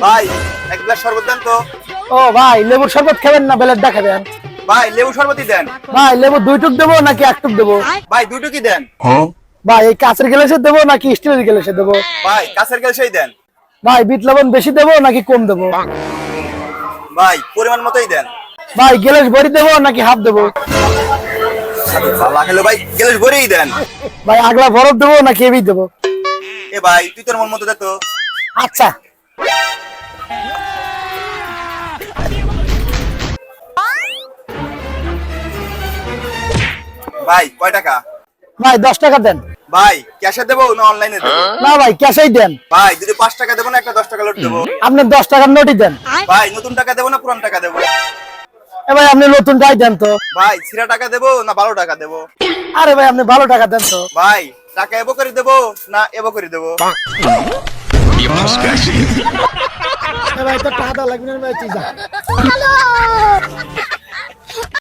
ভাই এক গ্লাস শরবত দেন তো। ও ভাই লেবুর শরবত খাবেন না বেলের খাবেন? ভাই লেবু শরবতই দেন। ভাই লেবু 2 টুক দেবো নাকি 1 টুক দেবো? ভাই দুটো কি দেন? ভাই এই কাঁচের গ্লাসে দেবো নাকি স্টিলের গ্লাসে দেবো? ভাই কাছের গ্লাসেই দেন। ভাই বিট লবণ বেশি দেবো নাকি কম দেবো? ভাই পরিমাণ মতোই দেন। ভাই গ্লাস ভরি দেবো নাকি হাফ দেবো? ভালো খেলো ভাই গ্লাস ভরেই দেন। ভাই আগলা বরফ দেবো নাকি এবি দেবো? এ ভাই তুই তোর মন মতো দে তো। আচ্ছা ভাই কয় টাকা? ভাই 10 টাকা দেন। ভাই ক্যাশে দেবো না অনলাইনে দেবো? না ভাই ক্যাশেই দেন। ভাই যদি 5 টাকা দেবো না একটা 10 টাকা নোট দেবো? আপনি 10 টাকার নোটই দেন। ভাই নতুন টাকা দেবো না পুরান টাকা দেবো? এ ভাই আপনি নতুনটাই দেন তো। ভাই ছিঁড়া টাকা দেবো না ভালো টাকা দেবো? আরে ভাই আপনি ভালো টাকা দেন তো। ভাই টাকা এবো করে দেবো না এবো করে দেবো? এ ভাই তো টাকা লাগবে না ভাই তুই যা।